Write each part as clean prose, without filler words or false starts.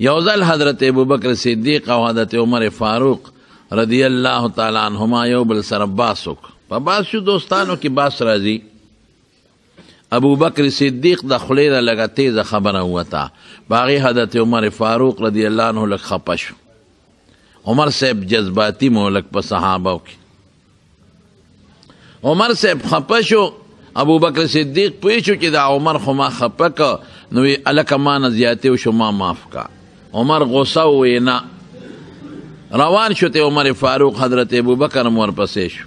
یو ځل حضرت ابوبکر صدیق او حضرت عمر فاروق رضی الله تعالی عنهما یو بل سره باس وکړ. په باس شو دوستانو کې باس راځي. ابوبکر صدیق د خولې نه لږه تیزه خبره ووته، په هغې حضرت عمر فاروق رضی الله عنه لږ خفه شو. عمر صاحب جذباتي مو لږ په صحابو کې. عمر صاحب خفه شو. ابوبکر صدیق پوه شو چې دا عمر خو ما خفه که، نو وی هلکه ما نه زیاتې وشو، ما معاف که. عمر غصه ووی نه. روان شو ته عمر فاروق حضرت ابوبکر هم ورپسې شو.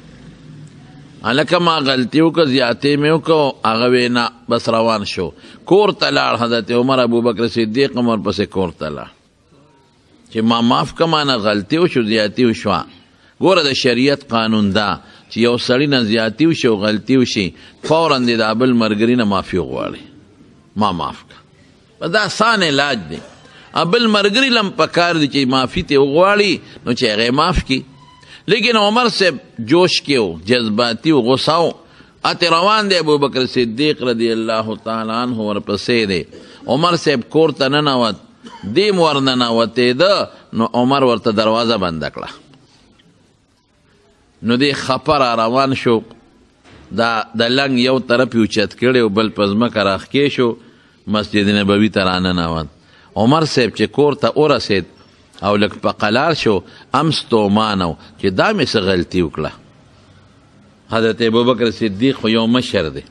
هلکه ما غلطي وکړه، زیاتې مې وکړه. هغه وی نه، بس روان شو. کور ته لاړ حضرت عمر، ابوبکر صدیق هم ورپسې کور ته لاړ چې ما معاف که، ما نه غلطي وشو، زیاتې وشوه. ګوره د شریعت قانون دا چې یو سړي نه زیاتي وشي او غلطي وشي، فورا دې د بل ملګري نه معافي وغواړي، ما معاف که. دا آسان علاج دی. بل ملګري لم پکار دی چې معافي ته وغواړي، نو چې هغې معاف کړي. لیکن عمر صاحب جوش کې و، جذباتي و، غصه و. اتې روان دی ابوبکر صدیق رضی الله تعالی عنه ورپسې دی. عمر صاحب کور ته ننوت، دیم ورننوتېده، نو عمر ورته دروازه بنده کړه. نو دی خپه را روان شو. د لنګ یو طرف یې اوچت کړی و، بل په ځمکه راښکې شو، مسجد نبوي ته راننوت. عمر صاحب چې کور ته ورسېد او لږ په قلار شو، ام ستومانه و چې دا مې څه غلطي وکړه. حضرت ابوبکر صدیق خو یو مشر دی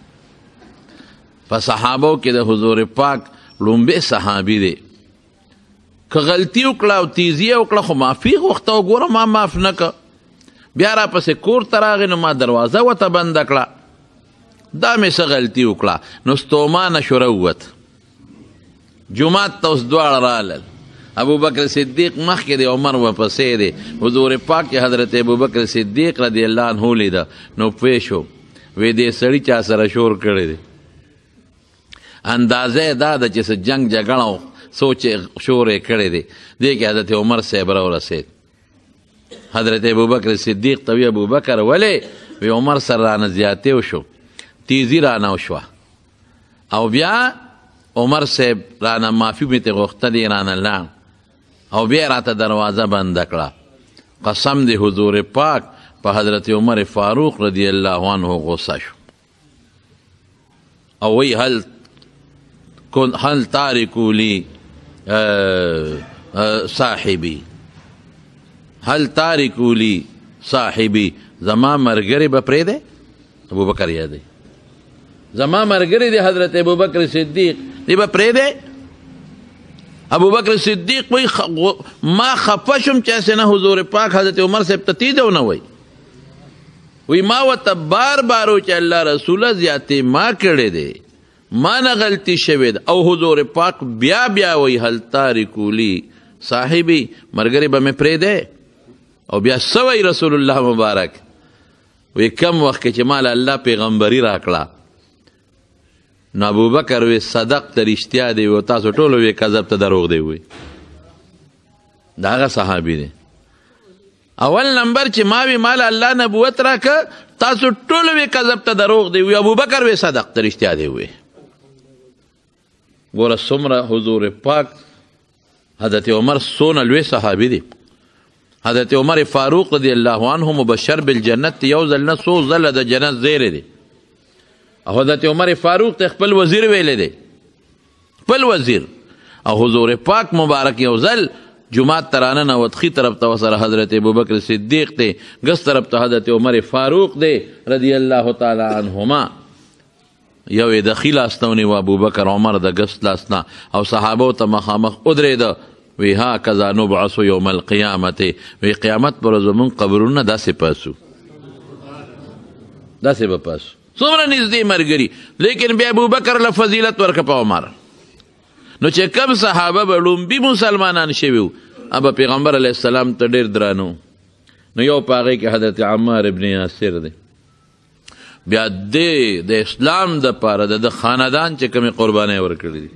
په صحابو کې، د حضور پاک لومبی صحابي دی. که غلطي وکړه او تیزي وکړه، خو معافي غوښته و. ګوره ما معاف نه که، بیا راپسې کور ته راغی، نو ما دروازه ورته بنده کړه. دا مې څه غلطي وکړه. نو ستومانه شو راووت. جومات ته اوس دواړه رالل. ابوبکر صدیق مخکې دی، عمر ورپسې دی. حضور پاک کې حضرت ابوبکر صدیق رضی الله عنه لیده، نو پوه شو وی دې سړي چا سره شور کړی دی. اندازه دا ده چې څه جنګ جګړه او سوچ شور یې کړی دی. دې کې حضرت عمر صاحب راورسېد. حضرت ابوبکر صدیق ته وی ابوبکر ولې؟ وی عمر سره رانه زیاتې وشو، تیزي رانه وشوه. او بیا عمر صاحب رانه معافي مې ترې غوښته دی، رانه لاړ او بیا راته دروازه بنده کړه. قسم دی حضور پاک په حضرت عمر فاروق رضی الله عنه غصه شو. او وی هل تارکو لی صاحبی، هل تارکو لی صاحبی، زما ملګری به پرېږدی؟ ابوبکر یادی زما ملګری دی حضرت ابوبکر صدیق، دی به پرېږدی؟ ابوبکر صدیق وی ما خفه شم چې هسې نه حضور پاک حضرت عمر صاحب ته تیز ونه وی. وی ما ورته بار بار و چې الله رسوله زیاتې ما کړی دی، ما نه غلطي شوې ده. او حضور پاک بیا بیا وی هل تارکو لی صاحبي، ملګری به مې پرېږدی؟ او بیا څه وی رسول الله مبارک؟ وی کم وخت کې چې مال الله پیغمبري راکړه، نو ابوبکر وی صدق ته رښتیا دی، و تاسو ټولو وی کذب ته دروغ دی. وی دا هغه صحابي دی. اول نمبر چې ما وی مال الله نبوت راکه، تاسو ټولو وی کذب ته دروغ دی. وی ابوبکر وی صدق ته رښتیا دی. وی ګوره څومره حضور پاک حضرت عمر څونه لوی صحابي دی. حضرت عمر فاروق رضی الله عنه مبشر بالجنت، یو ځل نه څو ځله د جنت زیری دی. او حضرت عمر فاروق ته خپل وزیر ویلی دی، خپل وزیر. او حضور پاک مبارک یو ځل جماعت ته راننوت، ښي طرف ته ورسره حضرت ابوبکر صدیق دی، ګس طرف ته حضرت عمر فاروق دی رضی الله تعالی عنهما. یو یې د ښي لاس نه ونیو ابوبکر، عمر د ګس لاس نه، او صحابو ته مخامخ ودرېده. وی هکذا نبعث یوم القیامت، وی قیامت پر ورځ زموږ قبرونه داسې پاسو، داسې به پاسو. څومره نږدې ملګري. لیکن بیا ابوبکر له فضیلت ورکه په عمر. نو چې کم صحابه به لومبي مسلمانان شوي وو، ابه پیغمبر علیه السلام ته ډېر درانه. نو یو په هغې کې حضرت عمار ابن یاسر دی. بیا د اسلام دپاره د خاندان چې کومې قربانۍ ورکړي دي،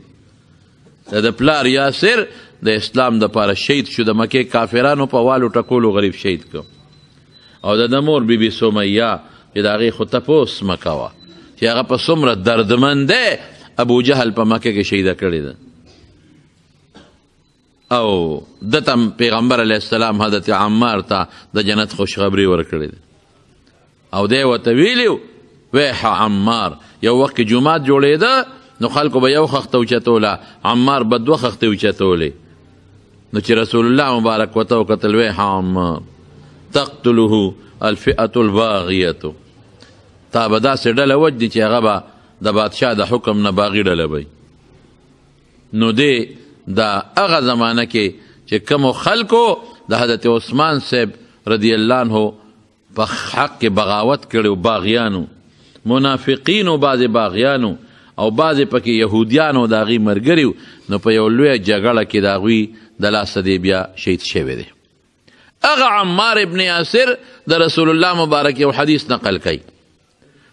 د پلار یاسر د اسلام دپاره شهید شو. د مکې کافرانو په والو ټکولو غریب شهید کړ. او د مور بیبي سمیه چې د هغې خو تپوس مه کوه چې هغه په څومره دردمند دی، ابو جهل په مکه کې شهیده کړې ده. او دتم پیغمبر علیه السلام حضرت عمار ته د جنت خوشخبری ورکړې ده او دی ورته ویلي ویح عمار یو وخت کې جومات جوړېده نو خلکو به یو خښته اوچتوله عمار به دوه خښتې اوچتولې نو چې رسول الله مبارک ورته وکتل ویح عمار تقتله الفئة الباغیة تا به داسې ډله وجدي چې هغه به د بادشاه د حکم نه باغي ډله وی نو دی دا هغه زمانه کې چې کومو خلکو د حضرت عثمان صاحب رضی الله عنه په حق کې بغاوت کړی باغیانو منافقینو بعضې باغیانو او بعضې پکې یهودیانو د هغوی ملګري نو په یو لویه جګړه کې د هغوی د لاسه دی بیا شهید شوی دی هغه عمار ابن یاسر د رسول الله مبارک یو حدیث نقل کوي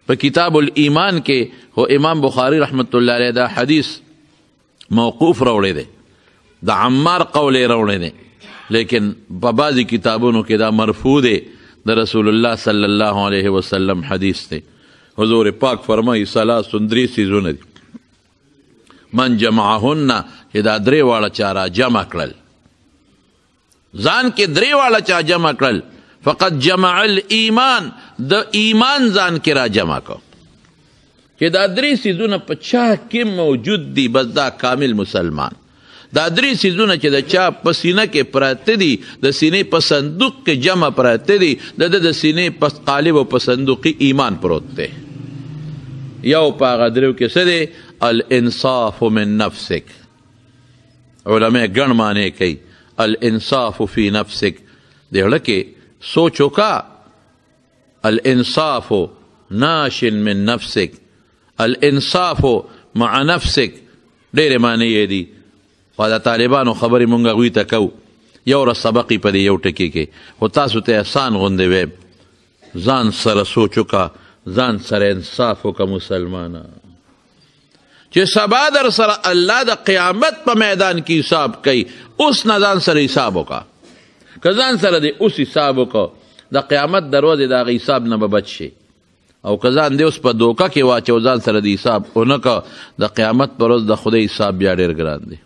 په کتاب الایمان کې خو امام بخاری رحمت الله علیه دا حدیث موقوف راوړی دی د عمار قول یې راوړی دی لیکن په بعضې کتابونو کې دا مرفوع دی د رسول الله صلی الله علیه وسلم حدیث دی حضور پاک فرمایي ثلاث درې څیزونه دي من جمعهن چې دا درې واړه چا را جمع کړل ځان کې درې واړه چا جمع کړل فقط جمع الایمان د ایمان ځان کې را جمع کو چې دا درې څیزونه په چا کې موجود دي بس دا کامل مسلمان دا درې څیزونه چې د چا په سینه کې پراته دي د سینې په صندوق کې جمع پراته دي د سینې په قالب او په صندوقي ایمان پروت دی یو په هغه دریو کې څه دی الانصاف من نفسک علماء ګڼ معنی کوي الانصاف فی نفسک د زړه کې سوچ وکړه الانصاف ناشن من نفسک الانصاف مع نفسک ډېرې معنی یې دي خو د طالبانو خبرې مونږ هغوی ته کوو یو ورځ سبق یې په دې یو ټکي کې خو تاسو ته احسان غوندې ویم ځان سره سوچ وکړه ځان سره انصاف وکړه مسلمانه چې سبا در سره الله د قیامت په میدان کې حساب کوي اوس نه ځان سره حساب وکړه که ځان سره دې اوس حساب وکړه د قیامت د ورځې د هغه حساب نه به بچ شي او که ځان دې اوس په دوکه کې واچو ځان سره د حساب ونه کړه د قیامت په ورځ د خدای حساب بیا ډېر ګران دی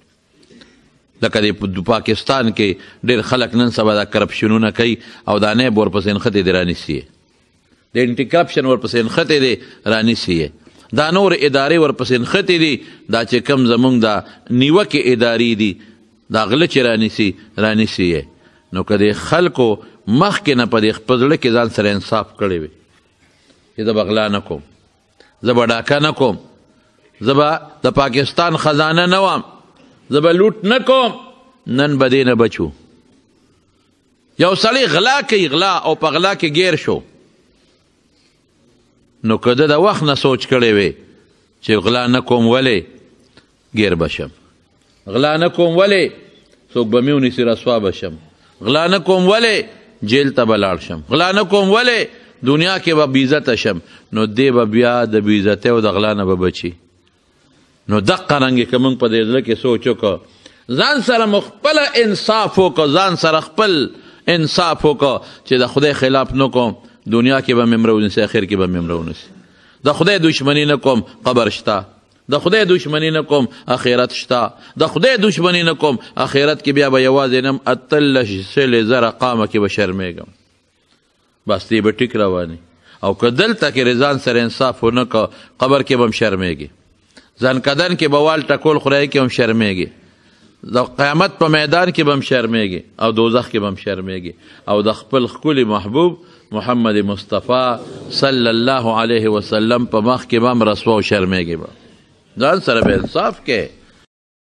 لکه د پاکستان کې ډېر خلک نن سبا دا کرپشنونه کوي او دا نیب ورپسې نښتې دی رانیسي د انټي کرپشن ورپسې نښتې دی رانیسي دا نور ادارې ورپسې نښتې دي دا چې کوم زمونږ دا نیوکې ادارې دي دا غله چې رانیسي نو که د خلکو مخکې نه په دې خپل زړه کې ځان سره انصاف کړی وي چې زه به غلا نه کوم زه به ډاکه نه کوم زه به د پاکستان خزانه نه وم زه به لوټ نه کوم نن به دې نه بچو یو سړی غلا کوي غلا او په غلا کې ګیر شو نو که ده د وخت نه سوچ کړی وی چې غلا نه کوم ولې ګیر بشم غلا نه کوم ولې څوک به مې ونیسي رسوا بشم غلا نه کوم ولې جیل ته به لاړ شم غلا نه کوم ولې دنیا کې به بېعزته شم نو دی به بیا د بېعزتۍ او د غلا نه به بچي نو دقه رنګې که موږ په دې زړه کې سوچ وکړو ځان سره مو خپله انصاف وکړو ځان سره خپل انصاف وکړو چې د خدای خلاف نه کوم دنیا کې به مې مړه ونیسي اخر کې به مې مړه ونیسي د خدای دشمني نه کوم قبر شته د خدای دشمنی نه کوم اخرت شته د خدای دشمنی نه کوم اخرت کې بیا به یوازې نم اتلس سل زره قامه کې به شرمېږم بس دې به ټیک رواني او که دلته کې ځان سره انصاف ونه که قبر کې به هم شرمېږي ځان کدن کې به وال ټکول خدای کې هم شرمېږي د قیامت په میدان کې به هم شرمېږي او دوزخ کې به هم شرمېږي او د خپل ښکلي محبوب محمد مصطفی صلی الله علیه وسلم په مخ کې به هم رسوا او شرمېږي به ځان سره به انصاف کې